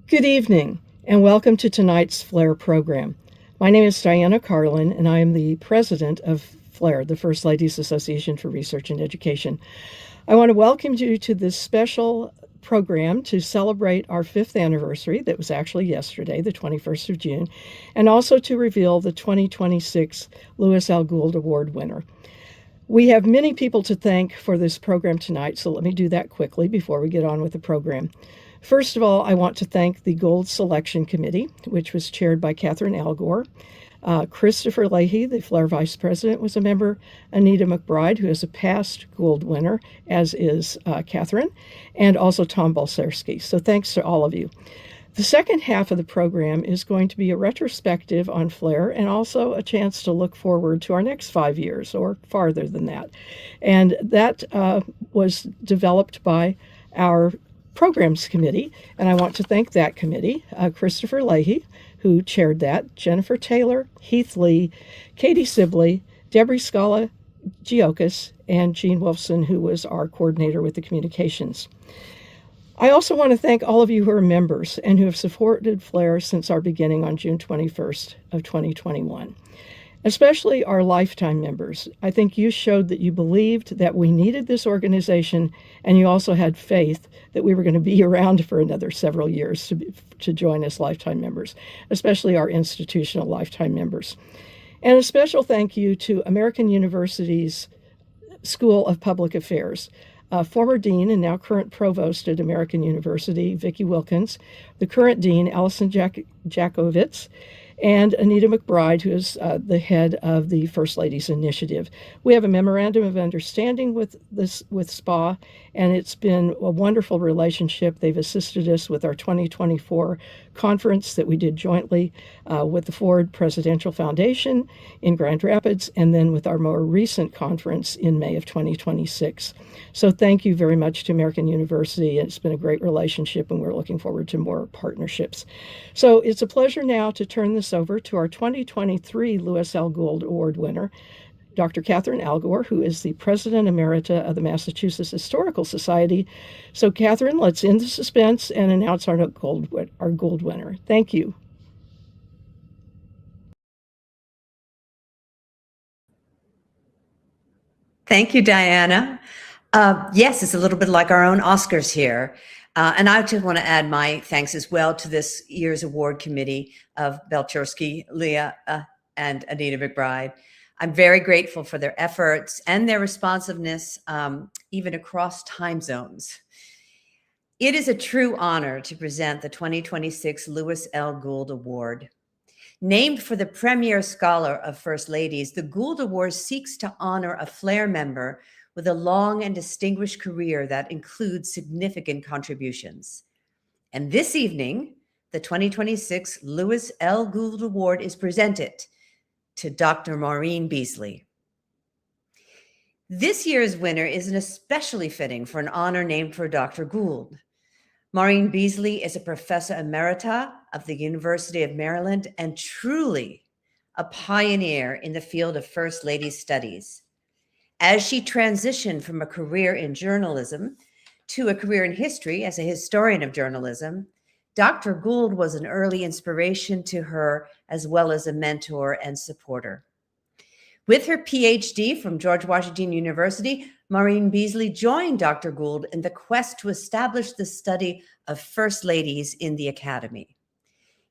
Good evening, and welcome to tonight's FLAIR program. My name is Diana Carlin, and I am the president of FLAIR, the First Ladies Association for Research and Education. I want to welcome you to this special program to celebrate our fifth anniversary, that was actually yesterday, the 21st of June, and also to reveal the 2026 Lewis L. Gould Award winner. We have many people to thank for this program tonight, so let me do that quickly before we get on with the program. First of all, I want to thank the Gould Selection Committee, which was chaired by Catherine Algor. Christopher Leahy, the FLAIR Vice President, was a member. Anita McBride, who is a past Gould winner, as is Catherine, and also Tom Balcerski. So thanks to all of you. The second half of the program is going to be a retrospective on FLAIR and also a chance to look forward to our next 5 years or farther than that. And that was developed by our Programs Committee, and I want to thank that committee, Christopher Leahy, who chaired that, Jennifer Taylor, Heath Lee, Katie Sibley, Debbie Scala Giocas, and Jean Wolfson, who was our coordinator with the communications. I also want to thank all of you who are members and who have supported FLAIR since our beginning on June 21st of 2021. Especially our lifetime members. I think you showed that you believed that we needed this organization, and you also had faith that we were going to be around for another several years to join as lifetime members, especially our institutional lifetime members. And a special thank you to American University's School of Public Affairs. Former dean and now current provost at American University, Vicki Wilkins, the current dean, Allison Jakovitz, and Anita McBride, who is the head of the First Ladies Initiative. We have a memorandum of understanding with SPA, and it's been a wonderful relationship. They've assisted us with our 2024 conference that we did jointly with the Ford Presidential Foundation in Grand Rapids, and then with our more recent conference in May of 2026. So thank you very much to American University. It's been a great relationship, and we're looking forward to more partnerships. So it's a pleasure now to turn this over to our 2023 Lewis L. Gould Award winner, Dr. Catherine Algor, who is the President Emerita of the Massachusetts Historical Society. So, Catherine, let's end the suspense and announce our Gould winner. Thank you. Thank you, Diana. Yes, it's a little bit like our own Oscars here. And I just want to add my thanks as well to this year's award committee of Balcerski, Leah, and Anita McBride. I'm very grateful for their efforts and their responsiveness, even across time zones. It is a true honor to present the 2026 Lewis L. Gould Award. Named for the premier scholar of First Ladies, the Gould Award seeks to honor a FLAIR member with a long and distinguished career that includes significant contributions. And this evening, the 2026 Lewis L. Gould Award is presented to Dr. Maureen Beasley. This year's winner is especially fitting for an honor named for Dr. Gould. Maureen Beasley is a professor emerita of the University of Maryland and truly a pioneer in the field of First Ladies studies. As she transitioned from a career in journalism to a career in history as a historian of journalism, Dr. Gould was an early inspiration to her as well as a mentor and supporter. With her PhD from George Washington University, Maureen Beasley joined Dr. Gould in the quest to establish the study of First Ladies in the Academy.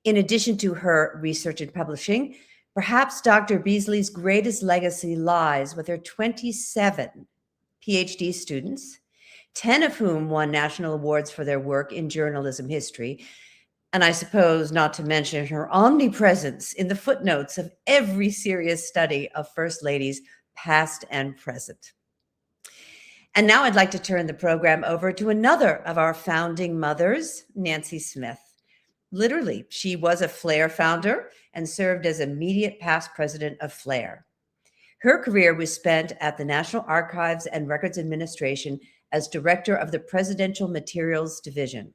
In addition to her research and publishing, perhaps Dr. Beasley's greatest legacy lies with her 27 PhD students, 10 of whom won national awards for their work in journalism history, and I suppose not to mention her omnipresence in the footnotes of every serious study of First Ladies, past and present. And now I'd like to turn the program over to another of our founding mothers, Nancy Smith. Literally, she was a FLAIR founder and served as immediate past president of FLAIR. Her career was spent at the National Archives and Records Administration as director of the Presidential Materials Division.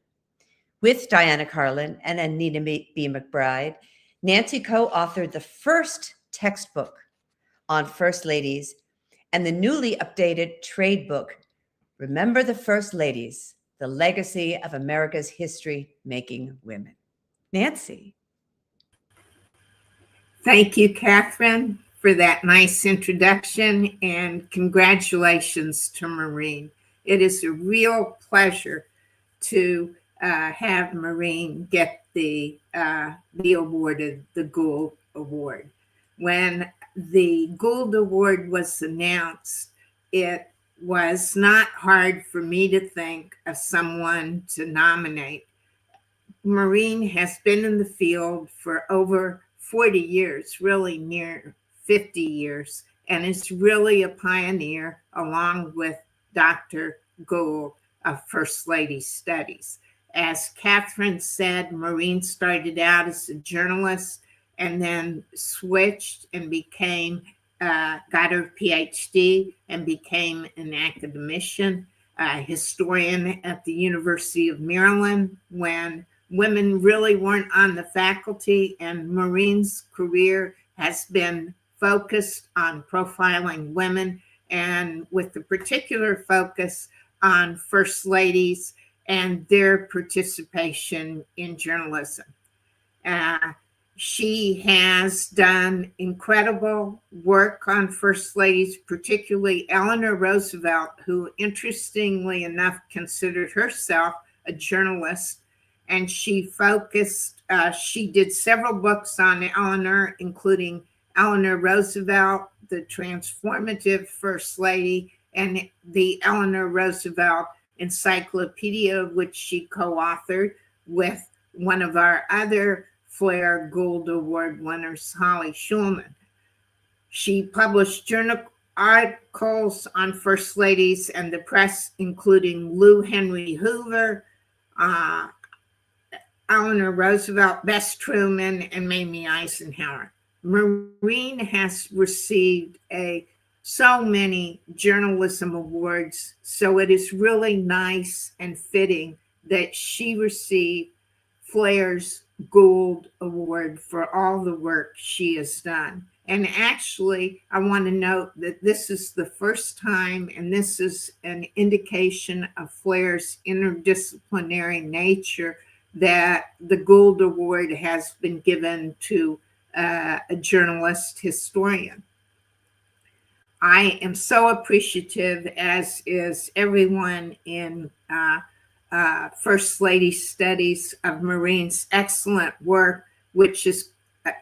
With Diana Carlin and Anita B. McBride, Nancy co-authored the first textbook on First Ladies and the newly updated trade book, Remember the First Ladies, the legacy of America's history-making women. Nancy. Thank you, Catherine, for that nice introduction, and congratulations to Maureen. It is a real pleasure to have Maureen get the award, the Gould Award. When the Gould Award was announced, it was not hard for me to think of someone to nominate. Maureen has been in the field for over 40 years, really near 50 years, and is really a pioneer along with Dr. Gould of First Lady Studies. As Catherine said, Maureen started out as a journalist and then switched and became, got her PhD and became an academician, historian at the University of Maryland when women really weren't on the faculty, and Maureen's career has been focused on profiling women, and with the particular focus on first ladies and their participation in journalism. She has done incredible work on first ladies, particularly Eleanor Roosevelt, who interestingly enough considered herself a journalist. And she focused, she did several books on Eleanor, including Eleanor Roosevelt, the Transformative First Lady, and the Eleanor Roosevelt Encyclopedia, which she co-authored with one of our other Flair Gould Award winners, Holly Schulman. She published journal articles on First Ladies and the press, including Lou Henry Hoover, Eleanor Roosevelt, Bess Truman, and Mamie Eisenhower. Maureen has received so many journalism awards, so it is really nice and fitting that she received Flair's Gould Award for all the work she has done. And actually, I want to note that this is the first time, and this is an indication of Flair's interdisciplinary nature, that the Gould Award has been given to a journalist historian. I am so appreciative, as is everyone in First Lady Studies, of Maureen's excellent work, which, as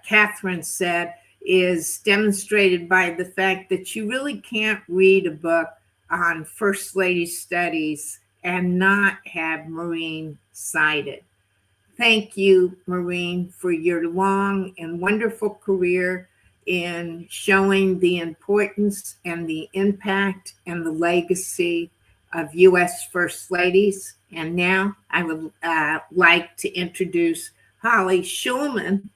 Catherine said, is demonstrated by the fact that you really can't read a book on First Lady Studies and not have Maureen cited. Thank you, Maureen, for your long and wonderful career in showing the importance and the impact and the legacy of U.S. First Ladies. And now I would like to introduce Holly Schulman,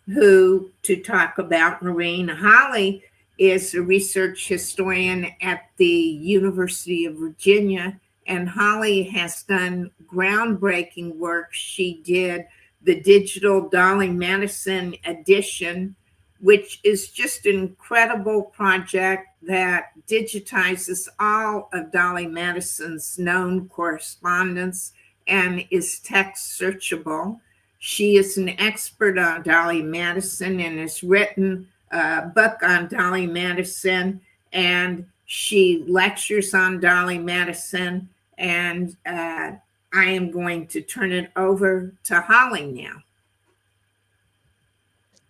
to talk about Maureen. Holly is a research historian at the University of Virginia, and Holly has done groundbreaking work. She did the digital Dolly Madison edition, which is just an incredible project that digitizes all of Dolly Madison's known correspondence and is text searchable. She is an expert on Dolly Madison and has written a book on Dolly Madison, and she lectures on Dolly Madison. And I am going to turn it over to Holly now.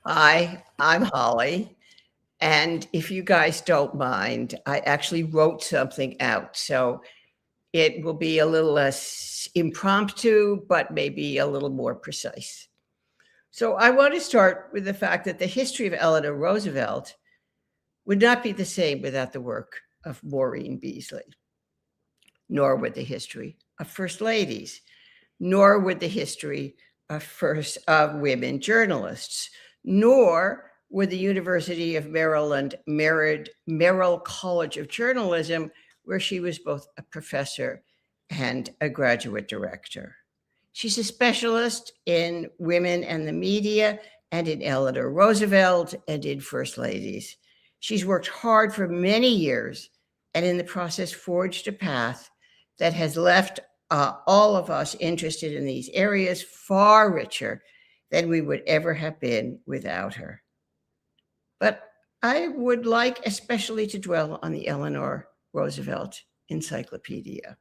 Hi, I'm Holly. And if you guys don't mind, I actually wrote something out. So it will be a little less impromptu, but maybe a little more precise. So I want to start with the fact that the history of Eleanor Roosevelt would not be the same without the work of Maureen Beasley, nor would the history of First Ladies, nor would the history of women journalists, nor would the University of Maryland Merrill College of Journalism, where she was both a professor and a graduate director. She's a specialist in women and the media, and in Eleanor Roosevelt, and in First Ladies. She's worked hard for many years, and in the process forged a path that has left all of us interested in these areas far richer than we would ever have been without her. But I would like especially to dwell on the Eleanor Roosevelt Encyclopedia,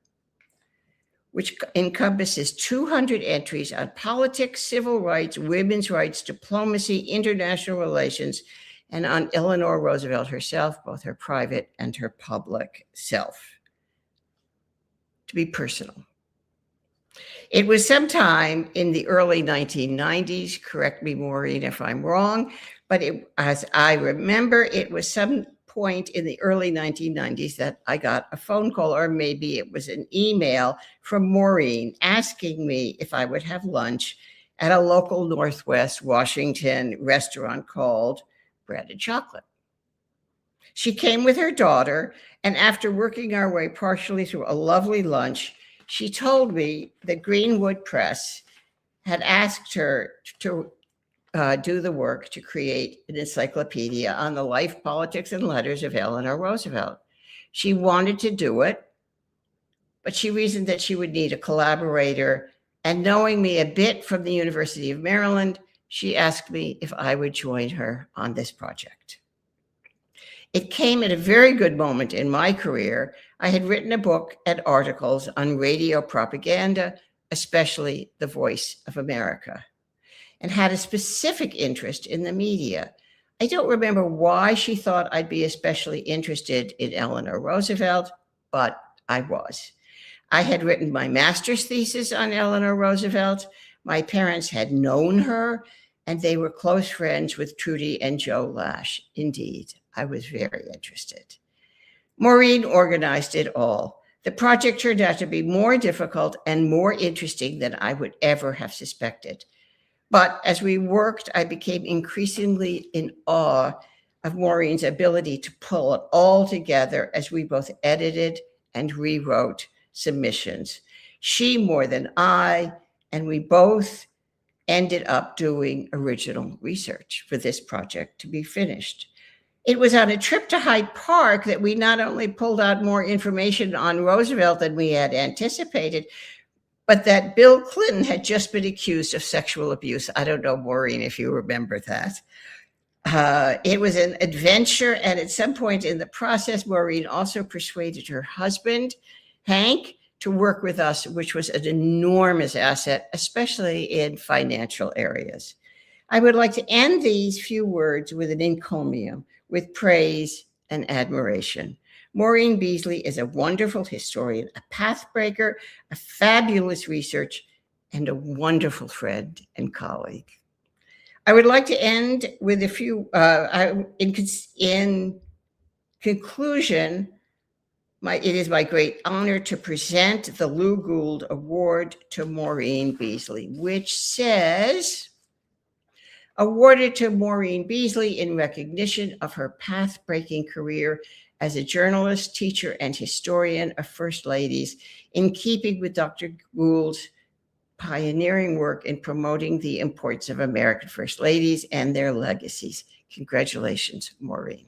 which encompasses 200 entries on politics, civil rights, women's rights, diplomacy, international relations, and on Eleanor Roosevelt herself, both her private and her public self. To be personal. It was sometime in the early 1990s, correct me, Maureen, if I'm wrong, but as I remember, it was some point in the early 1990s that I got a phone call, or maybe it was an email from Maureen asking me if I would have lunch at a local Northwest Washington restaurant called Bread and Chocolate. She came with her daughter, and after working our way partially through a lovely lunch, she told me that Greenwood Press had asked her to do the work to create an encyclopedia on the life, politics, and letters of Eleanor Roosevelt. She wanted to do it, but she reasoned that she would need a collaborator. And knowing me a bit from the University of Maryland, she asked me if I would join her on this project. It came at a very good moment in my career. I had written a book and articles on radio propaganda, especially The Voice of America, and had a specific interest in the media. I don't remember why she thought I'd be especially interested in Eleanor Roosevelt, but I was. I had written my master's thesis on Eleanor Roosevelt. My parents had known her, and they were close friends with Trudy and Joe Lash. Indeed, I was very interested. Maureen organized it all. The project turned out to be more difficult and more interesting than I would ever have suspected. But as we worked, I became increasingly in awe of Maureen's ability to pull it all together as we both edited and rewrote submissions. She more than I, and we both ended up doing original research for this project to be finished. It was on a trip to Hyde Park that we not only pulled out more information on Roosevelt than we had anticipated, but that Bill Clinton had just been accused of sexual abuse. I don't know, Maureen, if you remember that. It was an adventure, and at some point in the process, Maureen also persuaded her husband, Hank, to work with us, which was an enormous asset, especially in financial areas. I would like to end these few words with an encomium, with praise and admiration. Maureen Beasley is a wonderful historian, a pathbreaker, a fabulous researcher, and a wonderful friend and colleague. I would like to end with a few, in conclusion, it is my great honor to present the Lou Gould Award to Maureen Beasley, which says, awarded to Maureen Beasley in recognition of her path-breaking career as a journalist, teacher, and historian of First Ladies, in keeping with Dr. Gould's pioneering work in promoting the importance of American First Ladies and their legacies. Congratulations, Maureen.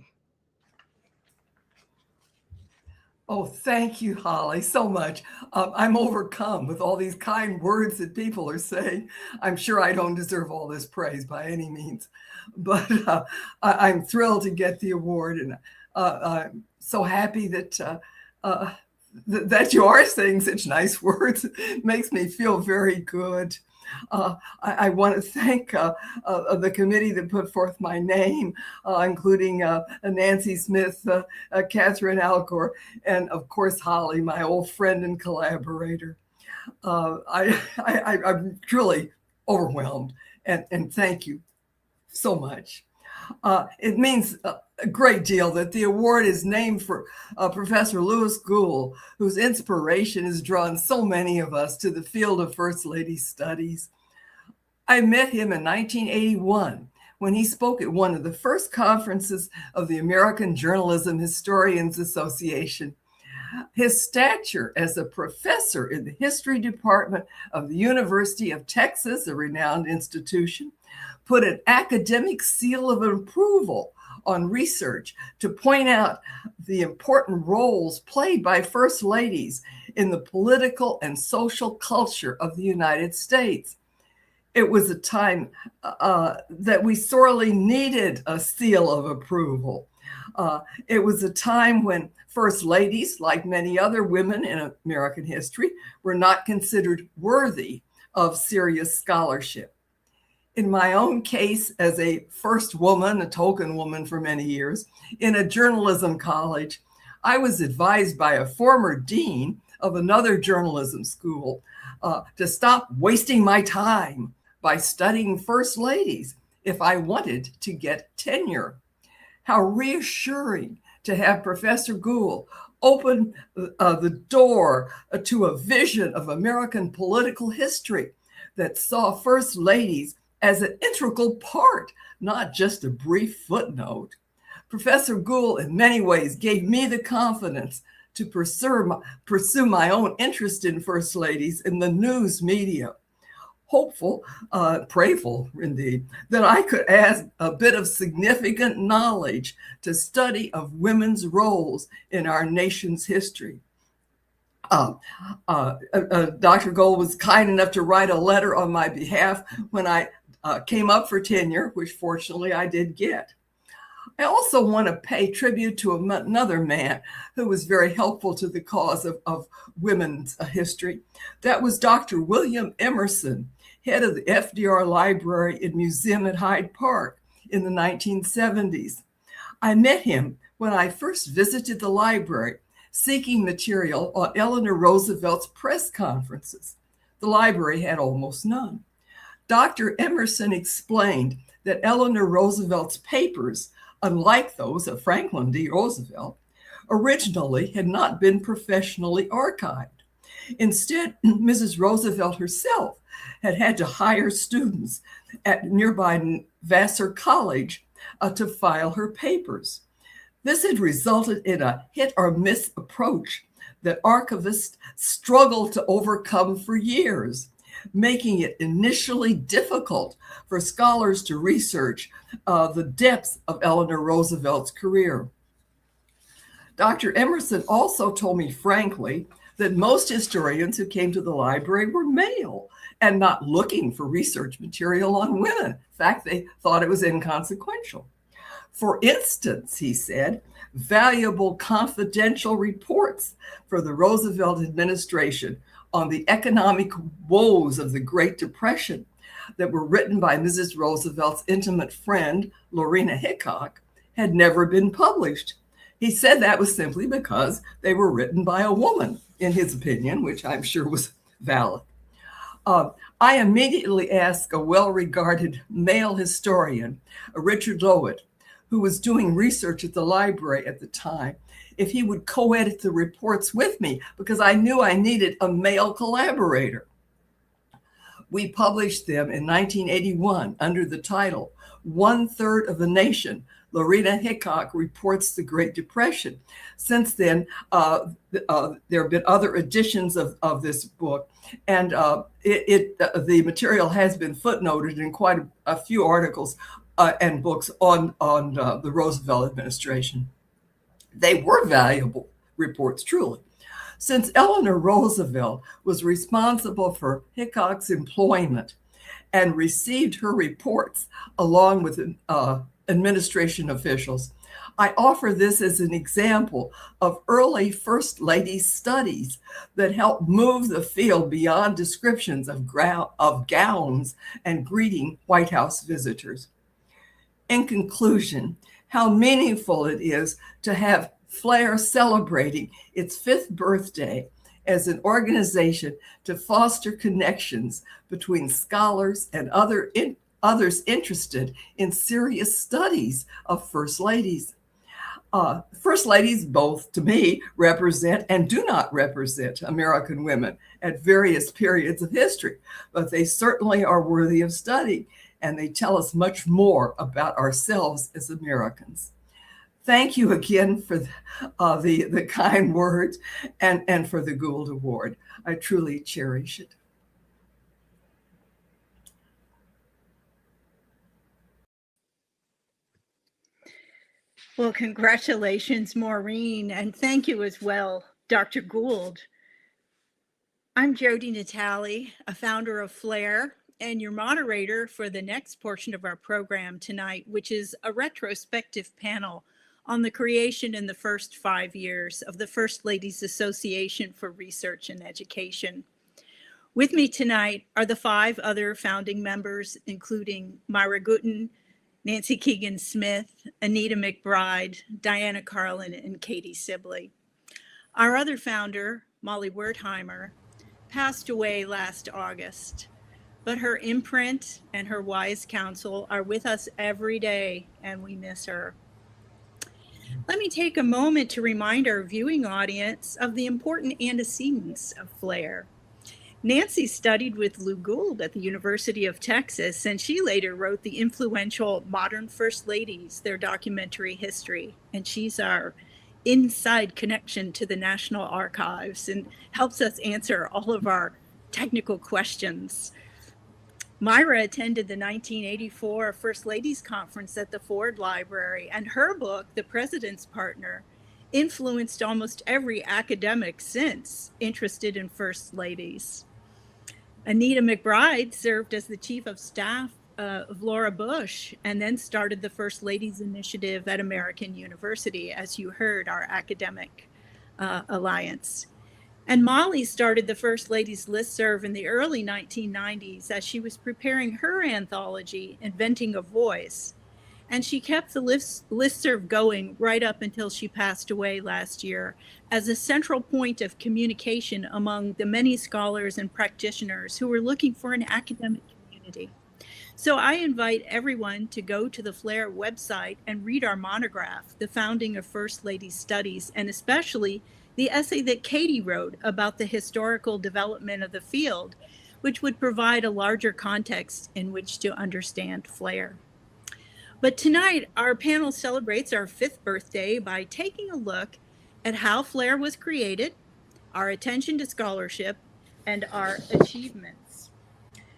Oh, thank you, Holly, so much. I'm overcome with all these kind words that people are saying. I'm sure I don't deserve all this praise by any means, but I'm thrilled to get the award, and I'm so happy that that you are saying such nice words. It makes me feel very good. I want to thank the committee that put forth my name, including Nancy Smith, Catherine Alcor, and of course, Holly, my old friend and collaborator. I'm truly overwhelmed, and thank you so much. It means a great deal that the award is named for Professor Louis Gould, whose inspiration has drawn so many of us to the field of First Lady studies. I met him in 1981 when he spoke at one of the first conferences of the American Journalism Historians Association. His stature as a professor in the history department of the University of Texas, a renowned institution, put an academic seal of approval on research to point out the important roles played by First Ladies in the political and social culture of the United States. It was a time that we sorely needed a seal of approval. It was a time when first ladies, like many other women in American history, were not considered worthy of serious scholarship. In my own case, as a first woman, a token woman for many years, in a journalism college, I was advised by a former dean of another journalism school to stop wasting my time by studying first ladies if I wanted to get tenure. How reassuring to have Professor Gould open the door to a vision of American political history that saw first ladies as an integral part, not just a brief footnote. Professor Gould, in many ways, gave me the confidence to pursue my own interest in first ladies in the news media. Hopeful, prayerful indeed, that I could add a bit of significant knowledge to study of women's roles in our nation's history. Dr. Gould was kind enough to write a letter on my behalf when I came up for tenure, which fortunately I did get. I also want to pay tribute to another man who was very helpful to the cause of women's history. That was Dr. William Emerson, head of the FDR Library and Museum at Hyde Park in the 1970s. I met him when I first visited the library seeking material on Eleanor Roosevelt's press conferences. The library had almost none. Dr. Emerson explained that Eleanor Roosevelt's papers, unlike those of Franklin D. Roosevelt, originally had not been professionally archived. Instead, Mrs. Roosevelt herself had had to hire students at nearby Vassar College to file her papers. This had resulted in a hit or miss approach that archivists struggled to overcome for years, making it initially difficult for scholars to research the depths of Eleanor Roosevelt's career. Dr. Emerson also told me frankly that most historians who came to the library were male and not looking for research material on women. In fact, they thought it was inconsequential. For instance, he said, valuable confidential reports for the Roosevelt administration on the economic woes of the Great Depression that were written by Mrs. Roosevelt's intimate friend, Lorena Hickok, had never been published. He said that was simply because they were written by a woman, in his opinion, which I'm sure was valid. I immediately asked a well-regarded male historian, Richard Lowett, who was doing research at the library at the time, if he would co-edit the reports with me, because I knew I needed a male collaborator. We published them in 1981 under the title, 1/3 of the Nation, Lorena Hickok Reports the Great Depression. Since then, there have been other editions of this book, and the material has been footnoted in quite a few articles and books on the Roosevelt administration. They were valuable reports, truly. Since Eleanor Roosevelt was responsible for Hickok's employment and received her reports along with administration officials, I offer this as an example of early First Lady studies that helped move the field beyond descriptions of gowns and greeting White House visitors. In conclusion, how meaningful it is to have Flair celebrating its 5th birthday as an organization to foster connections between scholars and others interested in serious studies of First Ladies. First Ladies, both to me, represent and do not represent American women at various periods of history, but they certainly are worthy of study, and they tell us much more about ourselves as Americans. Thank you again for the kind words and for the Gould Award. I truly cherish it. Well, congratulations, Maureen, and thank you as well, Dr. Gould. I'm Jody Natale, a founder of Flair, and your moderator for the next portion of our program tonight, which is a retrospective panel on the creation in the first 5 years of the First Ladies Association for Research and Education. With me tonight are the 5 other founding members, including Myra Gooden, Nancy Keegan Smith, Anita McBride, Diana Carlin, and Katie Sibley. Our other founder, Molly Wertheimer, passed away last August, but her imprint and her wise counsel are with us every day, and we miss her. Let me take a moment to remind our viewing audience of the important antecedents of Flair. Nancy studied with Lou Gould at the University of Texas, and she later wrote the influential Modern First Ladies, their documentary history, and she's our inside connection to the National Archives and helps us answer all of our technical questions. Myra attended the 1984 First Ladies Conference at the Ford Library, and her book, The President's Partner, influenced almost every academic since interested in First Ladies. Anita McBride served as the chief of staff of Laura Bush, and then started the First Ladies Initiative at American University, as you heard, our academic alliance. And Molly started the First Ladies listserv in the early 1990s as she was preparing her anthology, Inventing a Voice. And she kept the listserv going right up until she passed away last year as a central point of communication among the many scholars and practitioners who were looking for an academic community. So I invite everyone to go to the Flair website and read our monograph, The Founding of First Ladies Studies, and especially the essay that Katie wrote about the historical development of the field, which would provide a larger context in which to understand Flair. But tonight, our panel celebrates our 5th birthday by taking a look at how Flair was created, our attention to scholarship, and our achievements.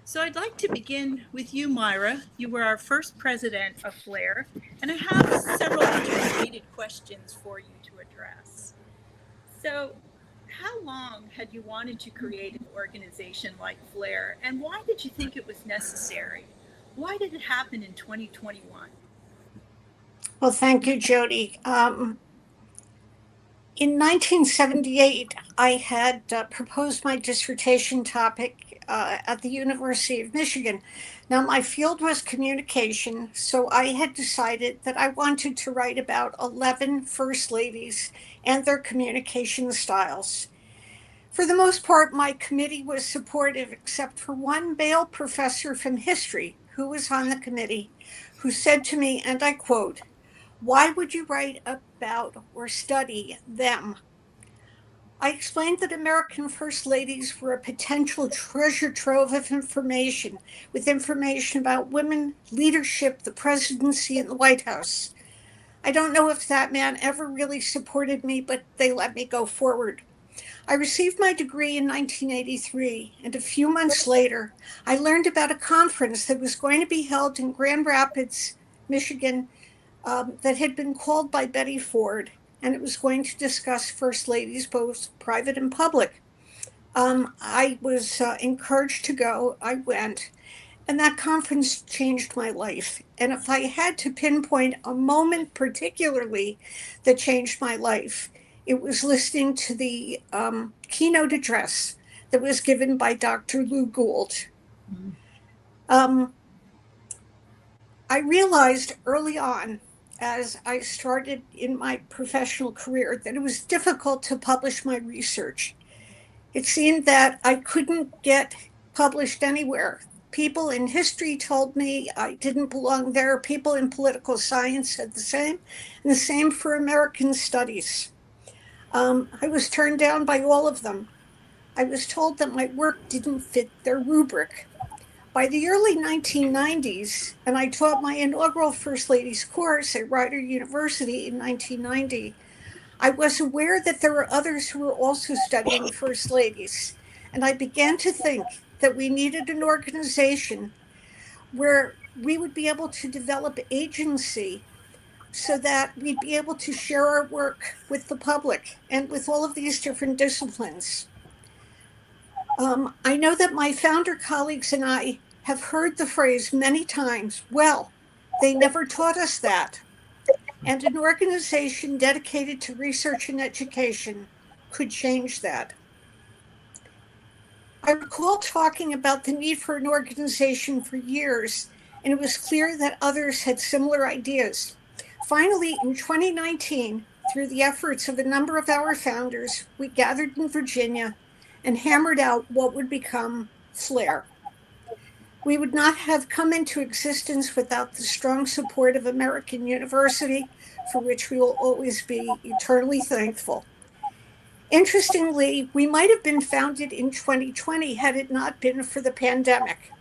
So I'd like to begin with you, Myra. You were our first president of Flair, and I have several interrelated questions for you to address. So, how long had you wanted to create an organization like Flair, and why did you think it was necessary? Why did it happen in 2021? Well, thank you, Jody. In 1978, I had proposed my dissertation topic at the University of Michigan. Now, my field was communication, so I had decided that I wanted to write about 11 First Ladies and their communication styles. For the most part, my committee was supportive, except for one male professor from history who was on the committee, who said to me, and I quote, "Why would you write about or study them?" I explained that American First Ladies were a potential treasure trove of information, with information about women, leadership, the presidency, and the White House. I don't know if that man ever really supported me, but they let me go forward. I received my degree in 1983, and a few months later, I learned about a conference that was going to be held in Grand Rapids, Michigan, that had been called by Betty Ford, and it was going to discuss First Ladies, both private and public. I was encouraged to go. I went, and that conference changed my life. And if I had to pinpoint a moment particularly that changed my life, it was listening to the keynote address that was given by Dr. Lou Gould. I realized early on, as I started in my professional career, that it was difficult to publish my research. It seemed that I couldn't get published anywhere. People in history told me I didn't belong there. People in political science said the same, and the same for American studies. I was turned down by all of them. I was told that my work didn't fit their rubric. By the early 1990s, and I taught my inaugural First Ladies course at Rider University in 1990, I was aware that there were others who were also studying First Ladies, and I began to think that we needed an organization where we would be able to develop agency so that we'd be able to share our work with the public and with all of these different disciplines. I know that my founder colleagues and I have heard the phrase many times, well, they never taught us that. And an organization dedicated to research and education could change that. I recall talking about the need for an organization for years, and it was clear that others had similar ideas. Finally, in 2019, through the efforts of a number of our founders, we gathered in Virginia and hammered out what would become FLAIR. We would not have come into existence without the strong support of American University, for which we will always be eternally thankful. Interestingly, we might have been founded in 2020 had it not been for the pandemic.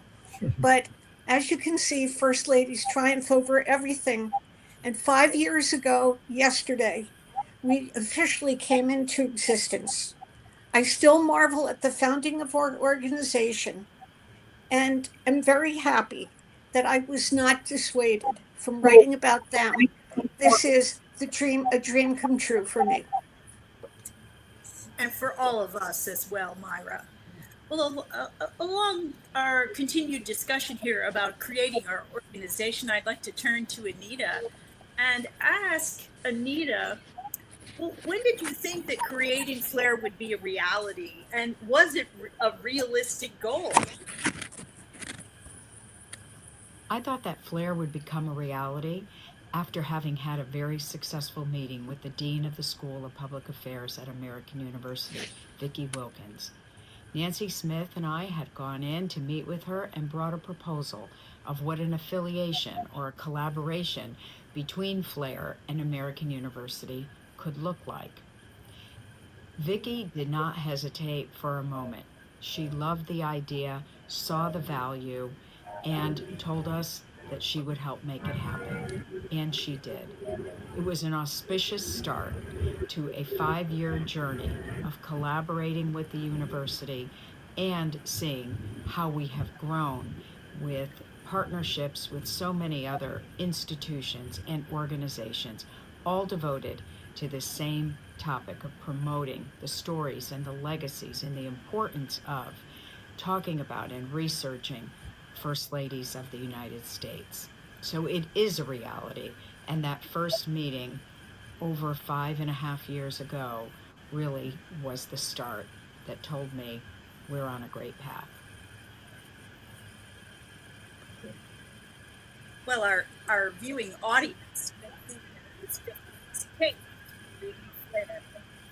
But as you can see, First Ladies triumph over everything. And 5 years ago, yesterday, we officially came into existence. I still marvel at the founding of our organization and am very happy that I was not dissuaded from writing about them. This is a dream come true for me. And for all of us as well, Myra. Well, along our continued discussion here about creating our organization, I'd like to turn to Anita and ask Anita, well, when did you think that creating FLAIR would be a reality? And was it a realistic goal? I thought that FLAIR would become a reality after having had a very successful meeting with the Dean of the School of Public Affairs at American University, Vicki Wilkins. Nancy Smith and I had gone in to meet with her and brought a proposal of what an affiliation or a collaboration between FLAIR and American University could look like. Vicki did not hesitate for a moment. She loved the idea, saw the value, and told us that she would help make it happen. And she did. It was an auspicious start to a 5-year journey of collaborating with the university and seeing how we have grown with partnerships with so many other institutions and organizations, all devoted to the same topic of promoting the stories and the legacies and the importance of talking about and researching First Ladies of the United States. So it is a reality, and that first meeting over 5.5 years ago really was the start that told me we're on a great path. Well, our viewing audience,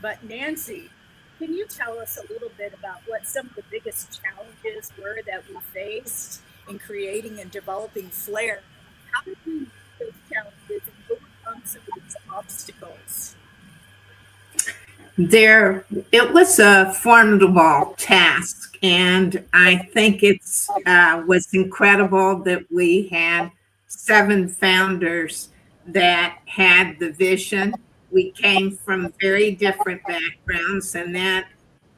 but Nancy, can you tell us a little bit about what some of the biggest challenges were that we faced in creating and developing FLAIR? How did we meet those challenges and overcome some of these obstacles? It was a formidable task, and I think it was incredible that we had 7 founders that had the vision. We came from very different backgrounds, and that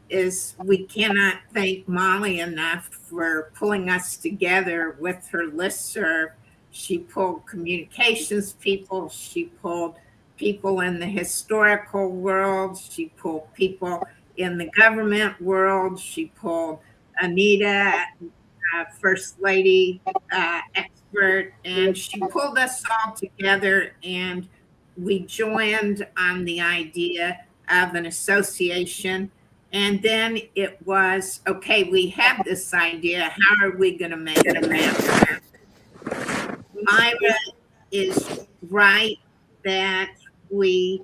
is, we cannot thank Molly enough for pulling us together with her listserv. She pulled communications people, she pulled people in the historical world, she pulled people in the government world, she pulled Anita, First Lady expert, and she pulled us all together, and we joined on the idea of an association. And then it was, okay, we have this idea. How are we going to make it happen? Myra is right that we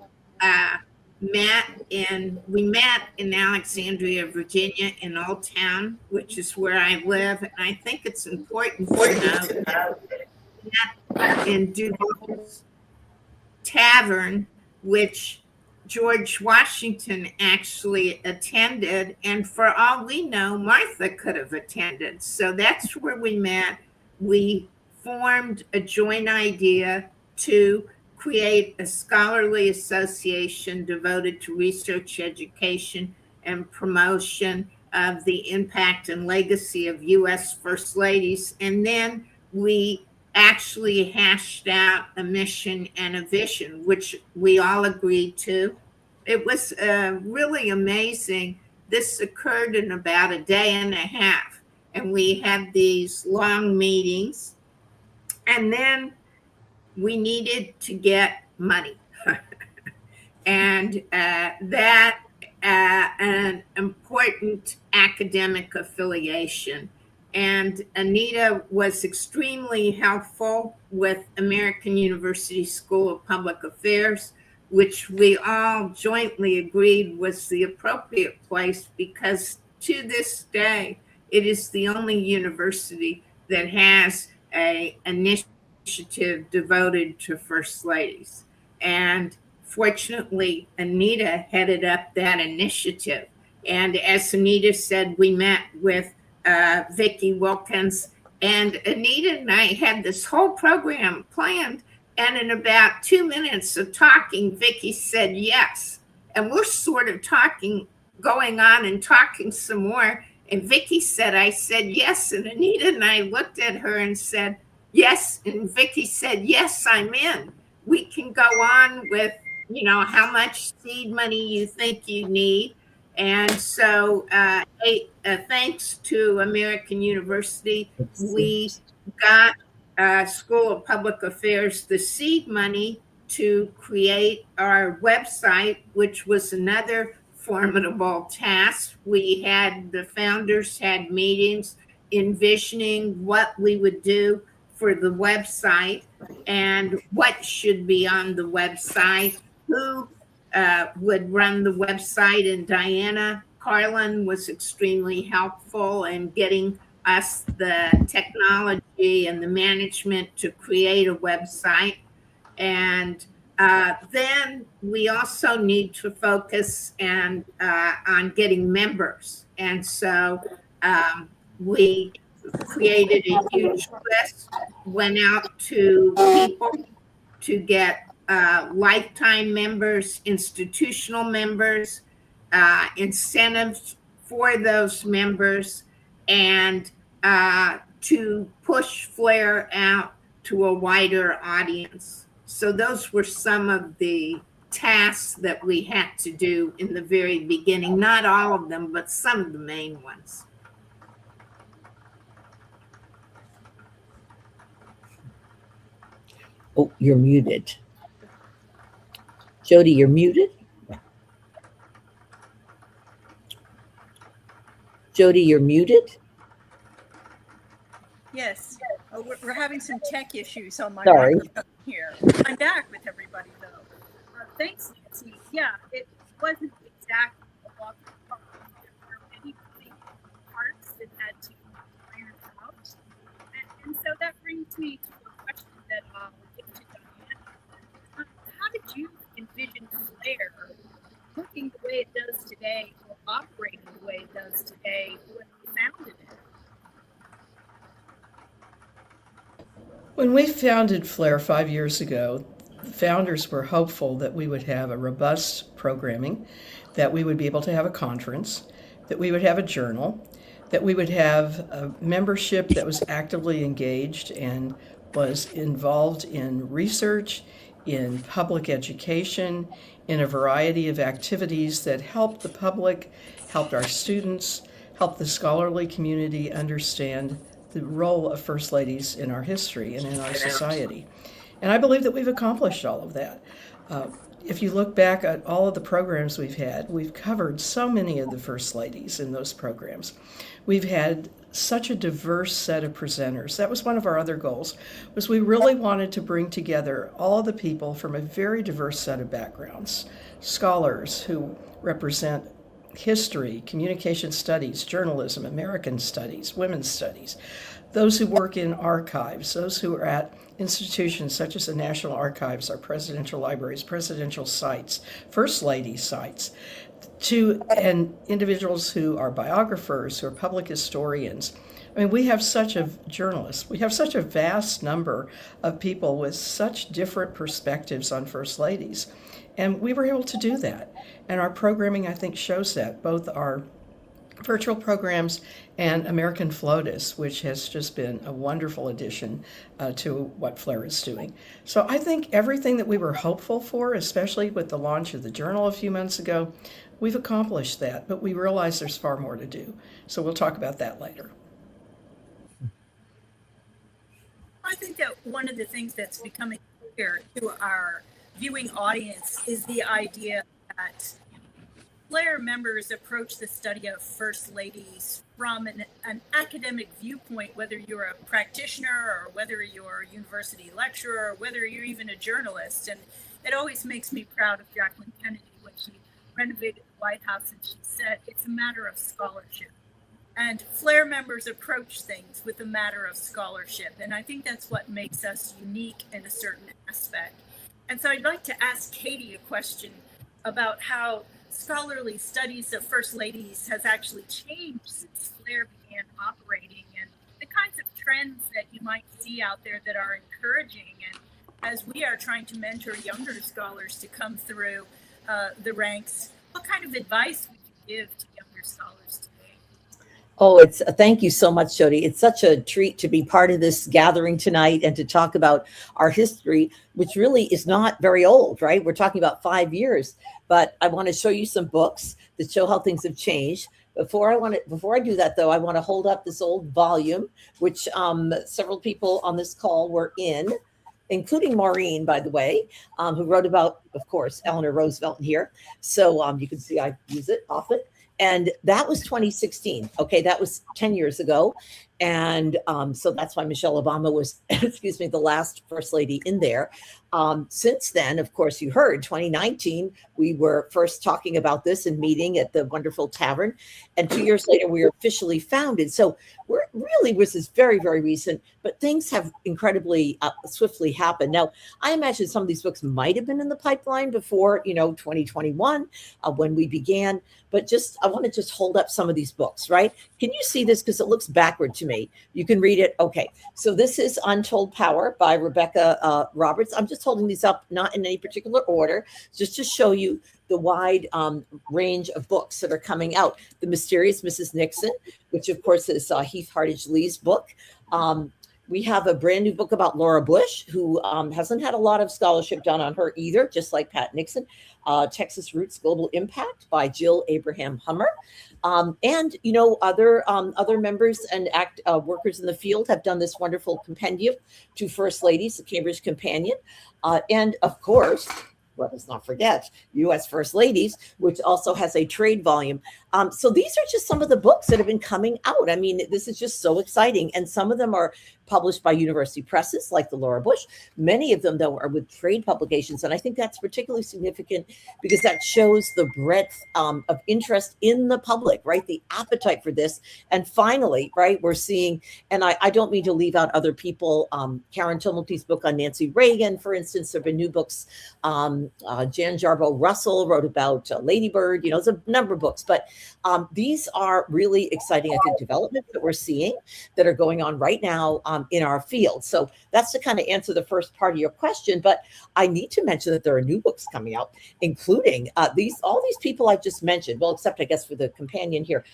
met in Alexandria, Virginia, in Old Town, which is where I live. And I think it's important to know that in Duval's Tavern, which George Washington actually attended, and for all we know, Martha could have attended. So that's where we met. We formed a joint idea to create a scholarly association devoted to research, education, and promotion of the impact and legacy of U.S. First Ladies. And then we actually hashed out a mission and a vision, which we all agreed to. It was really amazing this occurred in about a day and a half. And we had these long meetings. And then we needed to get money. And that an important academic affiliation. And Anita was extremely helpful with American University School of Public Affairs, which we all jointly agreed was the appropriate place, because to this day, it is the only university that has an initiative devoted to First Ladies. And fortunately, Anita headed up that initiative. And as Anita said, we met with Vicki Wilkins, and Anita and I had this whole program planned. And in about 2 minutes of talking, Vicki said yes. And we're sort of talking, going on and talking some more. And Vicki said, I said yes. And Anita and I looked at her and said, yes. And Vicki said, yes, I'm in. We can go on with, how much seed money you think you need. And so thanks to American University, we got School of Public Affairs the seed money to create our website, which was another formidable task. The founders had meetings envisioning what we would do for the website and what should be on the website, who would run the website. And Diana Carlin was extremely helpful in getting us the technology and the management to create a website. And then we also need to focus on getting members. And so we created a huge list, went out to people to get lifetime members, institutional members, incentives for those members, and to push Flair out to a wider audience. So those were some of the tasks that we had to do in the very beginning. Not all of them, but some of the main ones. Oh, you're muted. Jody, you're muted. Jody, you're muted. Yes. Oh, we're having some tech issues on my Sorry. microphone here. I'm back with everybody, though. Thanks, Nancy. Yeah, it wasn't exactly a walk in the park. There were many moving parts that had to be ironed out. And so that brings me to a question that I'll give to Diana. How did you envision Flair looking the way it does today, or operating the way it does today, when you founded it? When we founded Flair 5 years ago, the founders were hopeful that we would have a robust programming, that we would be able to have a conference, that we would have a journal, that we would have a membership that was actively engaged and was involved in research, in public education, in a variety of activities that helped the public, helped our students, helped the scholarly community understand the role of First Ladies in our history and in our society. And I believe that we've accomplished all of that. If you look back at all of the programs we've had, we've covered so many of the First Ladies in those programs. We've had such a diverse set of presenters. That was one of our other goals, was we really wanted to bring together all of the people from a very diverse set of backgrounds. Scholars who represent history, communication studies, journalism, American studies, women's studies, those who work in archives, those who are at institutions such as the National Archives, our presidential libraries, presidential sites, First Lady sites, and individuals who are biographers, who are public historians. I mean, we have such a journalists, we have such a vast number of people with such different perspectives on First Ladies. And we were able to do that. And our programming, I think, shows that. Both our virtual programs, and American Flotus, which has just been a wonderful addition to what Flair is doing. So I think everything that we were hopeful for, especially with the launch of the journal a few months ago, we've accomplished that, but we realize there's far more to do. So we'll talk about that later. I think that one of the things that's becoming clear to our viewing audience is the idea that Flair members approach the study of First Ladies from an academic viewpoint, whether you're a practitioner or whether you're a university lecturer or whether you're even a journalist. And it always makes me proud of Jacqueline Kennedy when she renovated the White House and she said, it's a matter of scholarship. And Flair members approach things with a matter of scholarship. And I think that's what makes us unique in a certain aspect. And so I'd like to ask Katie a question about how scholarly studies of First Ladies has actually changed since Flair began operating, and the kinds of trends that you might see out there that are encouraging. And as we are trying to mentor younger scholars to come through the ranks, what kind of advice would you give to younger scholars today? Oh, thank you so much, Jody. It's such a treat to be part of this gathering tonight and to talk about our history, which really is not very old, right? We're talking about 5 years, but I want to show you some books that show how things have changed. Before I do that, though, I want to hold up this old volume, which several people on this call were in, including Maureen, by the way, who wrote about, of course, Eleanor Roosevelt here. So you can see I use it often. And that was 2016. Okay, that was 10 years ago. And so that's why Michelle Obama was, excuse me, the last First Lady in there. Since then, of course, you heard 2019, we were first talking about this and meeting at the wonderful tavern. And 2 years later, we were officially founded. So this is very, very recent, but things have incredibly swiftly happened. Now, I imagine some of these books might have been in the pipeline before, 2021 when we began. But I want to just hold up some of these books, right? Can you see this? Because it looks backward to me. You can read it. Okay. So this is Untold Power by Rebecca Roberts. I'm just holding these up, not in any particular order, just to show you the wide range of books that are coming out. The Mysterious Mrs. Nixon, which of course is Heath Hardage Lee's book. We have a brand new book about Laura Bush, who hasn't had a lot of scholarship done on her either, just like Pat Nixon. Texas Roots Global Impact by Jill Abraham Hummer. And other members and workers in the field have done this wonderful compendium to First Ladies, the Cambridge Companion. And of course, let us not forget U.S. First Ladies, which also has a trade volume. So these are just some of the books that have been coming out. I mean, this is just so exciting. And some of them are published by university presses like the Laura Bush. Many of them, though, are with trade publications. And I think that's particularly significant because that shows the breadth of interest in the public, right? The appetite for this. And finally, right, we're seeing, and I don't mean to leave out other people, Karen Tumulty's book on Nancy Reagan, for instance. There have been new books. Jan Jarboe Russell wrote about Lady Bird. There's a number of books, but these are really exciting, I think, developments that we're seeing that are going on right now in our field. So that's to kind of answer the first part of your question. But I need to mention that there are new books coming out, including all these people I've just mentioned. Well, except I guess for the companion here,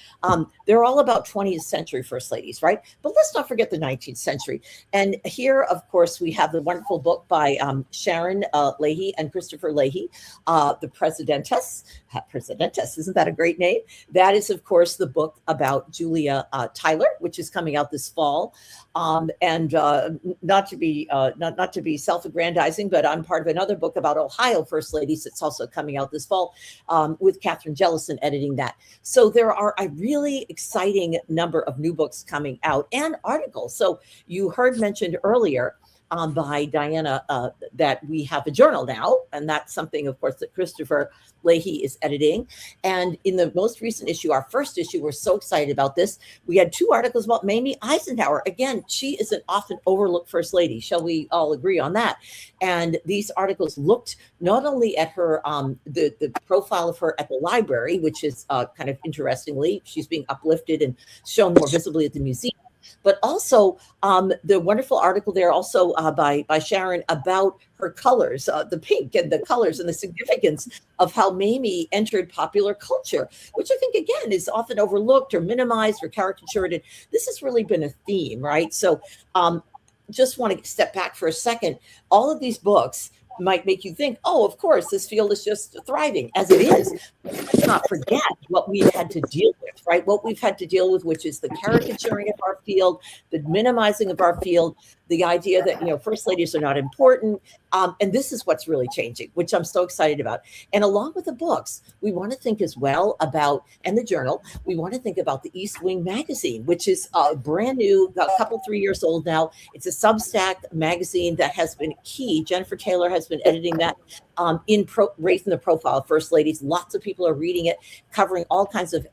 they're all about 20th century First Ladies, right? But let's not forget the 19th century. And here, of course, we have the wonderful book by Sharon Leahy and Christopher Leahy, The Presidentess. Presidentess, isn't that a great name? That is, of course, the book about Julia Tyler, which is coming out this fall. And not to be self-aggrandizing, but I'm part of another book about Ohio First Ladies that's also coming out this fall with Catherine Jellison editing that. So there are a really exciting number of new books coming out and articles. So you heard mentioned earlier by Diana that we have a journal now, and that's something, of course, that Christopher Leahy is editing. And in the most recent issue, our first issue, we're so excited about this. We had 2 articles about Mamie Eisenhower. Again, she is an often overlooked First Lady. Shall we all agree on that? And these articles looked not only at her, the profile of her at the library, which is kind of interestingly, she's being uplifted and shown more visibly at the museum. but also the wonderful article there also by Sharon about her colors, the pink and the colors and the significance of how Mamie entered popular culture, which I think again is often overlooked or minimized or caricatured. And this has really been a theme, right? So just want to step back for a second. All of these books might make you think, oh, of course, this field is just thriving, as it is. Let's not forget what we've had to deal with, right? What we've had to deal with, which is the caricaturing of our field, the minimizing of our field, the idea that, you know, first ladies are not important. And this is what's really changing, which I'm so excited about. And along with the books, we want to think as well about, and the journal, we want to think about the East Wing magazine, which is brand new, a couple, 3 years old now. It's a Substack magazine that has been key. Jennifer Taylor has been editing that raising the profile of first ladies. Lots of people are reading it, covering all kinds of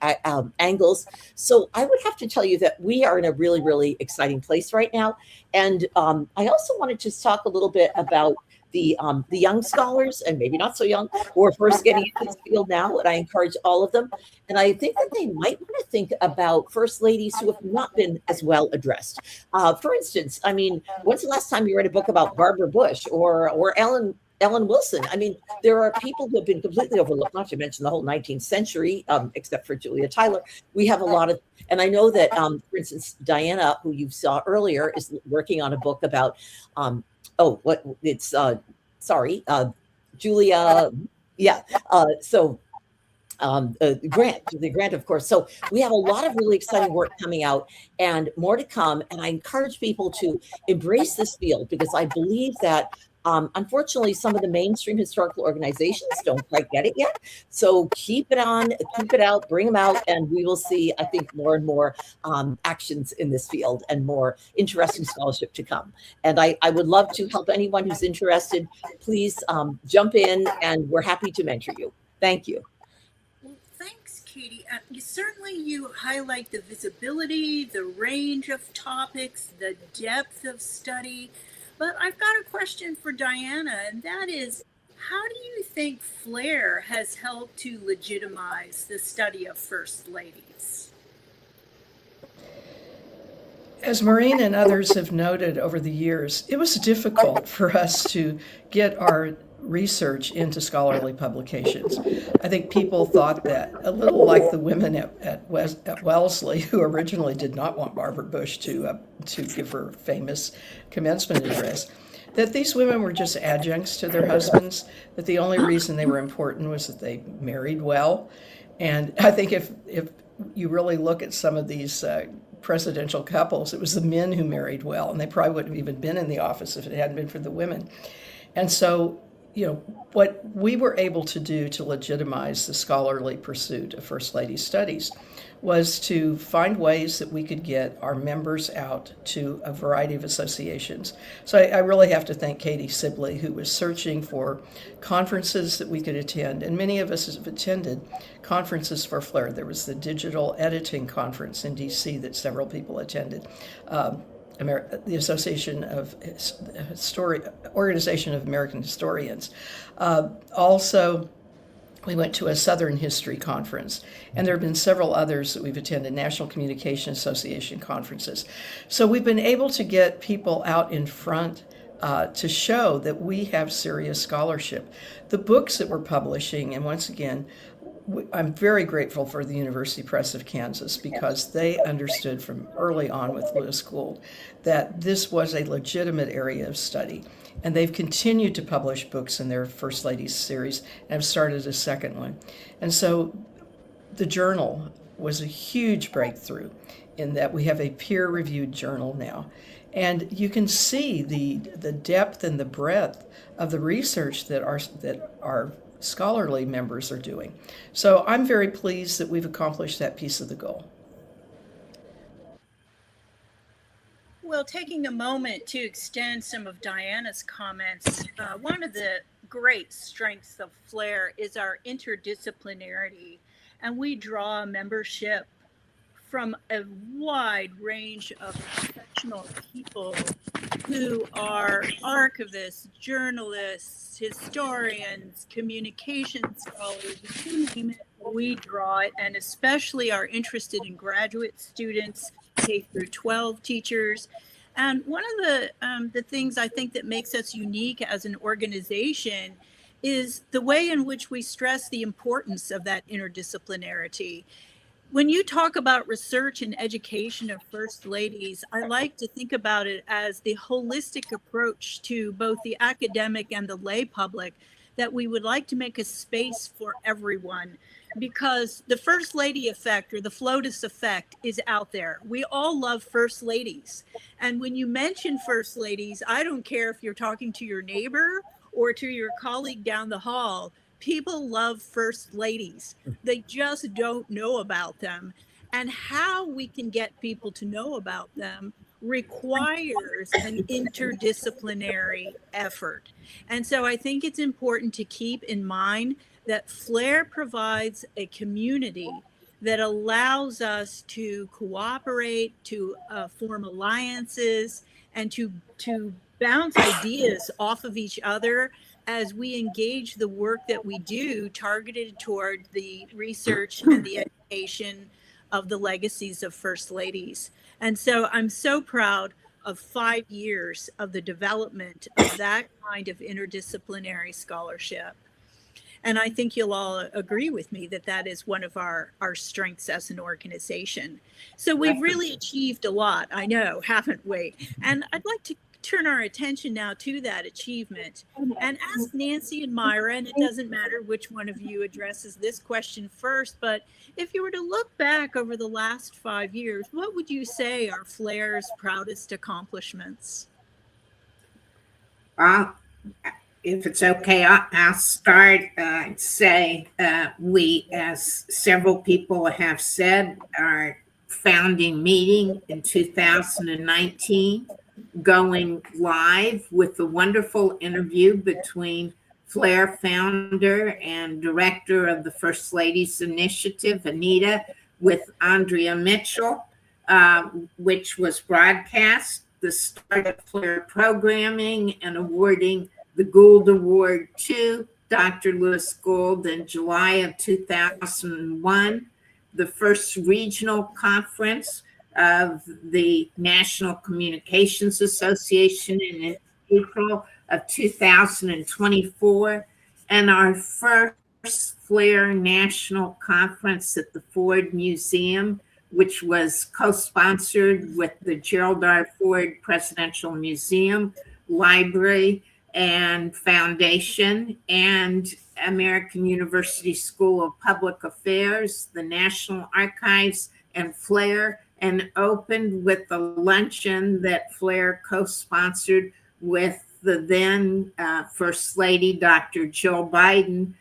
angles. So I would have to tell you that we are in a really, really exciting place right now. And I also wanted to talk a little bit about the young scholars, and maybe not so young, who are first getting into this field now, and I encourage all of them. And I think that they might want to think about first ladies who have not been as well addressed. For instance, I mean, when's the last time you read a book about Barbara Bush or Ellen Wilson? I mean, there are people who have been completely overlooked, not to mention the whole 19th century, except for Julia Tyler. We have a lot of, and I know that, for instance, Diana, who you saw earlier, is working on a book about, Julia, yeah. Grant, of course. So we have a lot of really exciting work coming out and more to come. And I encourage people to embrace this field because I believe that unfortunately, some of the mainstream historical organizations don't quite get it yet. So keep it on, keep it out, bring them out, and we will see, I think, more and more actions in this field and more interesting scholarship to come. And I would love to help anyone who's interested. Please jump in, and we're happy to mentor you. Thank you. Well, thanks, Katie. You highlight the visibility, the range of topics, the depth of study. But I've got a question for Diana, and that is, how do you think Flair has helped to legitimize the study of first ladies? As Maureen and others have noted over the years, it was difficult for us to get our research into scholarly publications. I think people thought that, a little like the women at Wellesley, who originally did not want Barbara Bush to give her famous commencement address, that these women were just adjuncts to their husbands, that the only reason they were important was that they married well. And I think if you really look at some of these presidential couples, it was the men who married well, and they probably wouldn't have even been in the office if it hadn't been for the women. And so, you know, what we were able to do to legitimize the scholarly pursuit of First Lady studies was to find ways that we could get our members out to a variety of associations. So I really have to thank Katie Sibley, who was searching for conferences that we could attend. And many of us have attended conferences for Flair. There was the Digital Editing Conference in DC that several people attended. The Organization of American Historians. Also, we went to a Southern History Conference, and there have been several others that we've attended, National Communication Association conferences. So we've been able to get people out in front to show that we have serious scholarship. The books that we're publishing, and once again, I'm very grateful for the University Press of Kansas because they understood from early on with Lewis Gould that this was a legitimate area of study. And they've continued to publish books in their First Ladies series and have started a second one. And so the journal was a huge breakthrough in that we have a peer-reviewed journal now. And you can see the depth and the breadth of the research that our scholarly members are doing. So I'm very pleased that we've accomplished that piece of the goal. Well, taking a moment to extend some of Diana's comments, one of the great strengths of Flair is our interdisciplinarity, and we draw membership from a wide range of professional people who are archivists, journalists, historians, communication scholars, you name it, we draw it, and especially are interested in graduate students, K through 12 teachers. And one of the things I think that makes us unique as an organization is the way in which we stress the importance of that interdisciplinarity. When you talk about research and education of first ladies, I like to think about it as the holistic approach to both the academic and the lay public, that we would like to make a space for everyone, because the first lady effect, or the FLOTUS effect, is out there. We all love first ladies. And when you mention first ladies, I don't care if you're talking to your neighbor or to your colleague down the hall, people love first ladies. They just don't know about them. And how we can get people to know about them requires an interdisciplinary effort. And so I think it's important to keep in mind that Flair provides a community that allows us to cooperate, to form alliances, and to bounce ideas off of each other as we engage the work that we do targeted toward the research and the education of the legacies of first ladies. And so I'm so proud of 5 years of the development of that kind of interdisciplinary scholarship. And I think you'll all agree with me that that is one of our strengths as an organization. So we've really achieved a lot, I know, haven't we? And I'd like to turn our attention now to that achievement and ask Nancy and Myra, and it doesn't matter which one of you addresses this question first, but if you were to look back over the last 5 years, what would you say are Flair's proudest accomplishments? If it's okay, I'll start. Say we, as several people have said, our founding meeting in 2019, going live with the wonderful interview between Flair founder and director of the First Ladies Initiative, Anita, with Andrea Mitchell, which was broadcast, the start of Flair programming and awarding the Gould Award to Dr. Lewis Gould in July of 2001, the first regional conference of the National Communications Association in April of 2024, and our first Flair National Conference at the Ford Museum, which was co-sponsored with the Gerald R. Ford Presidential Museum, Library, and Foundation, and American University School of Public Affairs, the National Archives, and Flair, and opened with a luncheon that Flair co-sponsored with the then First Lady, Dr. Jill Biden,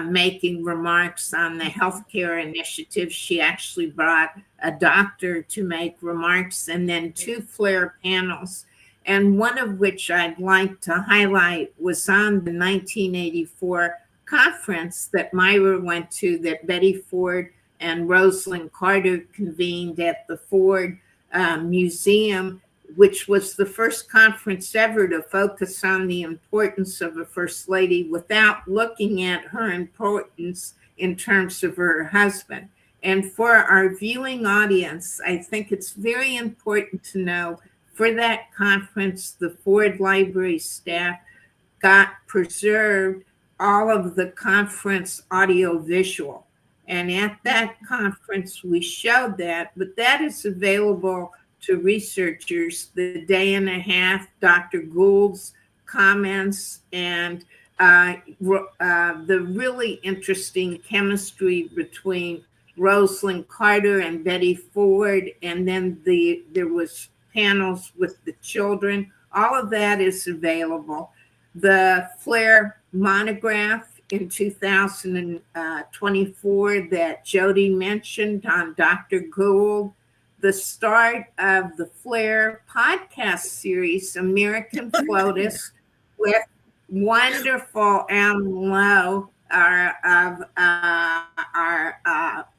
making remarks on the healthcare initiative. She actually brought a doctor to make remarks, and then 2 Flair panels, and one of which I'd like to highlight was on the 1984 conference that Myra went to, that Betty Ford and Rosalind Carter convened at the Ford Museum, which was the first conference ever to focus on the importance of a First Lady without looking at her importance in terms of her husband. And for our viewing audience, I think it's very important to know, for that conference, the Ford Library staff got preserved all of the conference audio visual. And at that conference, we showed that, but that is available to researchers, the day and a half, Dr. Gould's comments, and the really interesting chemistry between Rosalind Carter and Betty Ford, and then there was panels with the children. All of that is available. The Flair monograph in 2024 that Jody mentioned on Dr. Gould, the start of the Flair podcast series, American FLOTUS, with wonderful Alan Lowe,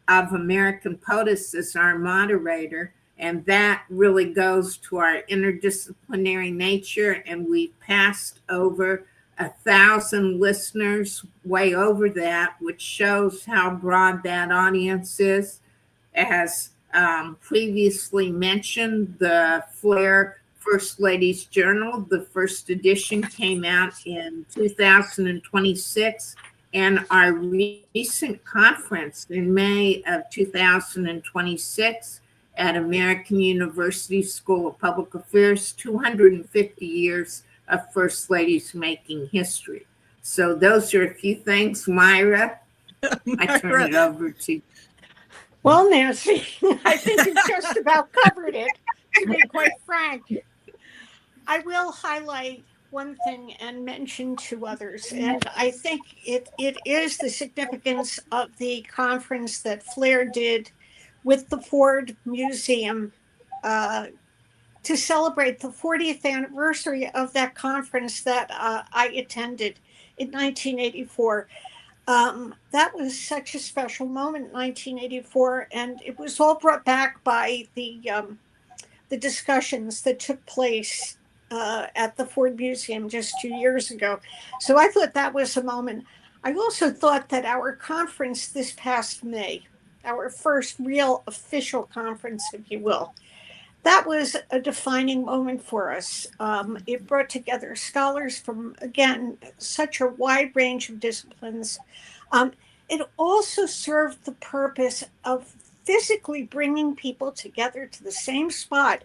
of American POTUS as our moderator. And that really goes to our interdisciplinary nature. And we passed over 1,000 listeners, way over that, which shows how broad that audience is. As previously mentioned, the Flair First Ladies Journal, the first edition came out in 2026, and our recent conference in May of 2026 at American University School of Public Affairs, 250 years of First Ladies making history. So those are a few things. Myra, I turn it over to you. Well, Nancy, I think you've just about covered it, to be quite frank. I will highlight one thing and mention two others. And I think it is the significance of the conference that Flair did with the Ford Museum to celebrate the 40th anniversary of that conference that I attended in 1984. That was such a special moment in 1984, and it was all brought back by the discussions that took place at the Ford Museum just 2 years ago. So I thought that was a moment. I also thought that our conference this past May, our first real official conference, if you will, that was a defining moment for us. It brought together scholars from, again, such a wide range of disciplines. It also served the purpose of physically bringing people together to the same spot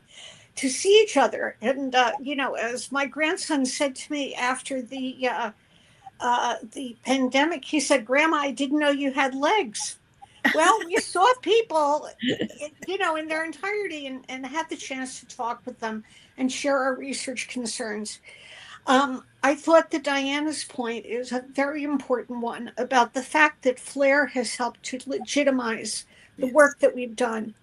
to see each other. And, as my grandson said to me after the pandemic, he said, "Grandma, I didn't know you had legs." Well, we saw people, in their entirety and had the chance to talk with them and share our research concerns. I thought that Diana's point is a very important one about the fact that Flair has helped to legitimize the work that we've done.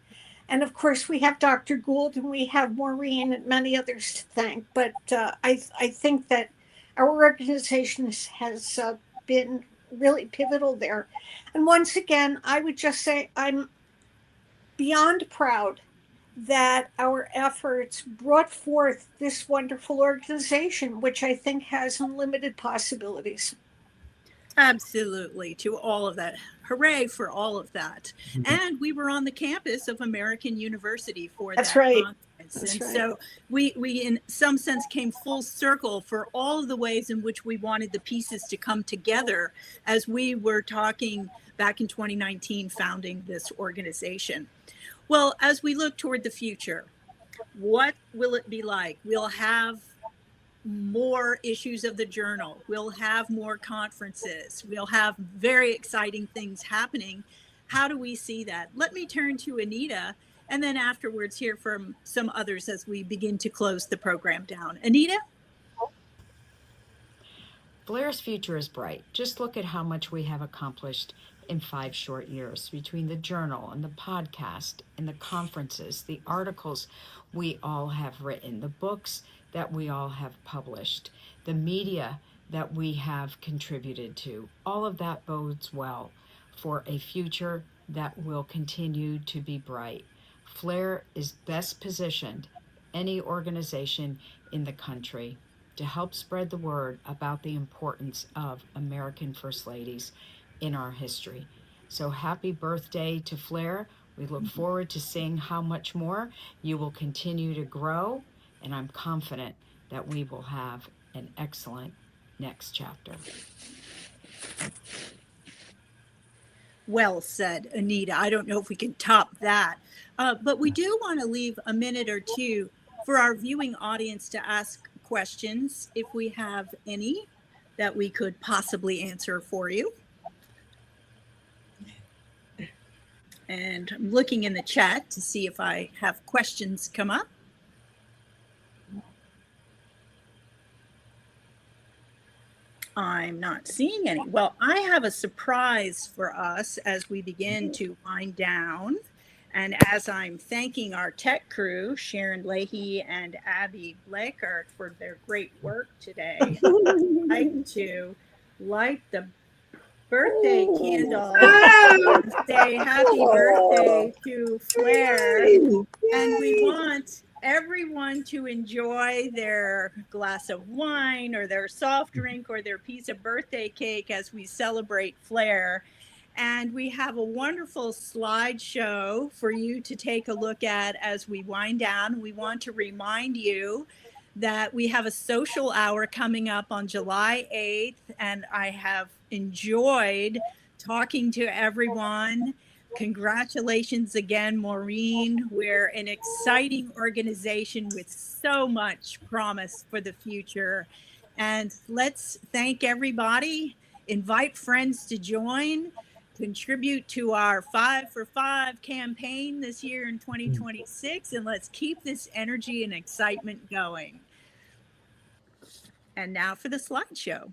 And of course, we have Dr. Gould and we have Maureen and many others to thank. But I think that our organization has been really pivotal there. And once again, I would just say I'm beyond proud that our efforts brought forth this wonderful organization, which I think has unlimited possibilities. Absolutely, to all of that. Hooray for all of that. And we were on the campus of American University for That's that right. conference. That's and right. so we in some sense came full circle for all of the ways in which we wanted the pieces to come together as we were talking back in 2019, founding this organization. Well, as we look toward the future, what will it be like? We'll have more issues of the journal. We'll have more conferences. We'll have very exciting things happening. How do we see that? Let me turn to Anita and then afterwards hear from some others as we begin to close the program down. Anita? Flair's future is bright. Just look at how much we have accomplished in 5 short years between the journal and the podcast and the conferences, the articles we all have written, the books that we all have published, the media that we have contributed to. All of that bodes well for a future that will continue to be bright. Flair is best positioned, any organization in the country, to help spread the word about the importance of American First Ladies in our history. So happy birthday to Flair. We look forward to seeing how much more you will continue to grow, and I'm confident that we will have an excellent next chapter. Well said, Anita. I don't know if we can top that, but we do want to leave a minute or two for our viewing audience to ask questions, if we have any that we could possibly answer for you. And I'm looking in the chat to see if I have questions come up. I'm not seeing any. Well, I have a surprise for us as we begin to wind down. And as I'm thanking our tech crew, Sharon Leahy and Abby Blakert, for their great work today, I'd like to light the birthday candle and say happy birthday to Flair. And we want everyone to enjoy their glass of wine or their soft drink or their piece of birthday cake as we celebrate Flair. And we have a wonderful slideshow for you to take a look at as we wind down. We want to remind you that we have a social hour coming up on July 8th, and I have enjoyed talking to everyone. Congratulations again, Maureen. We're an exciting organization with so much promise for the future. And let's thank everybody, invite friends to join, contribute to our 5 for 5 campaign this year in 2026, and let's keep this energy and excitement going. And now for the slideshow.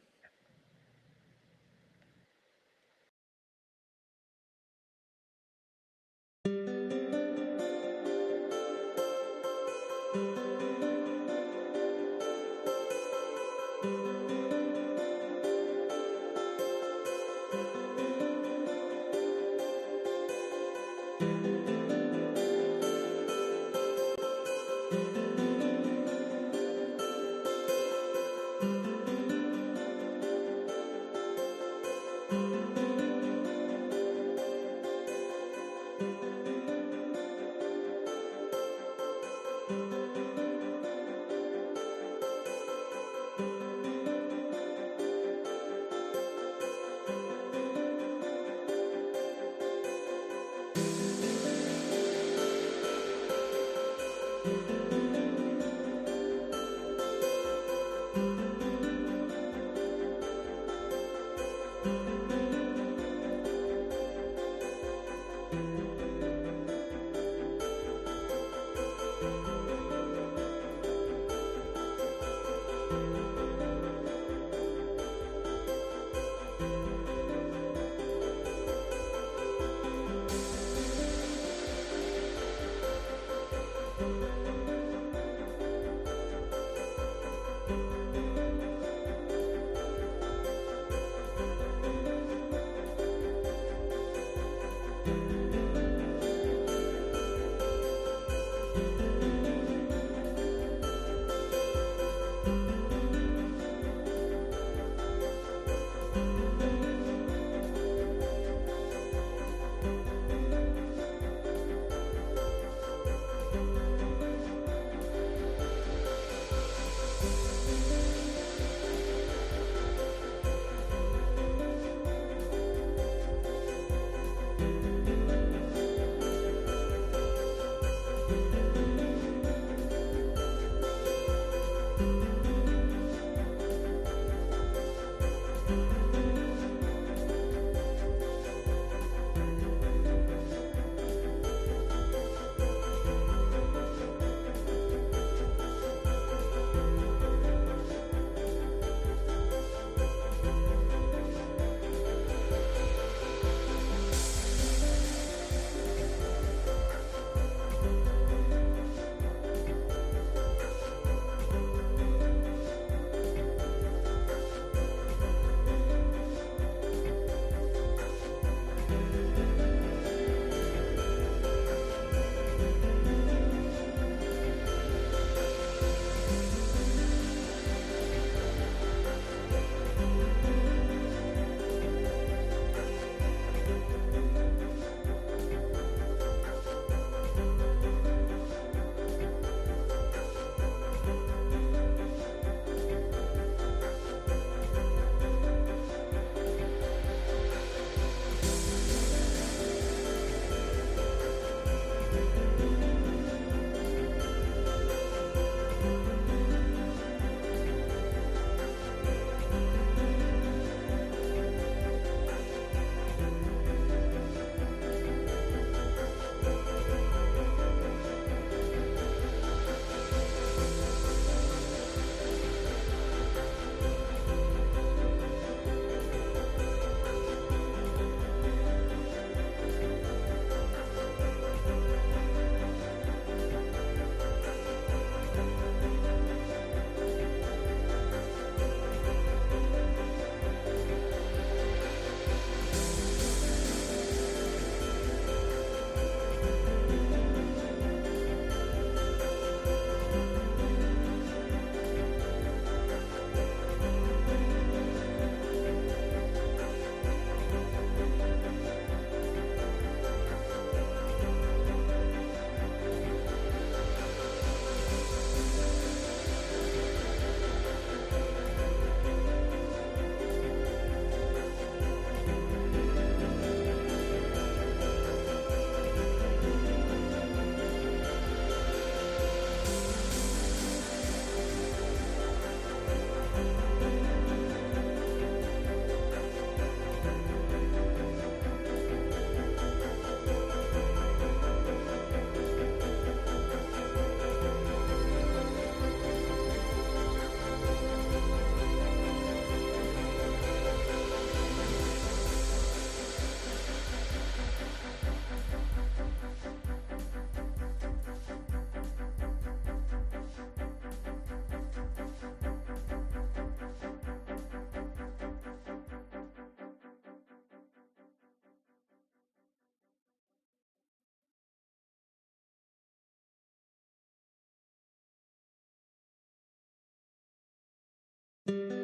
you.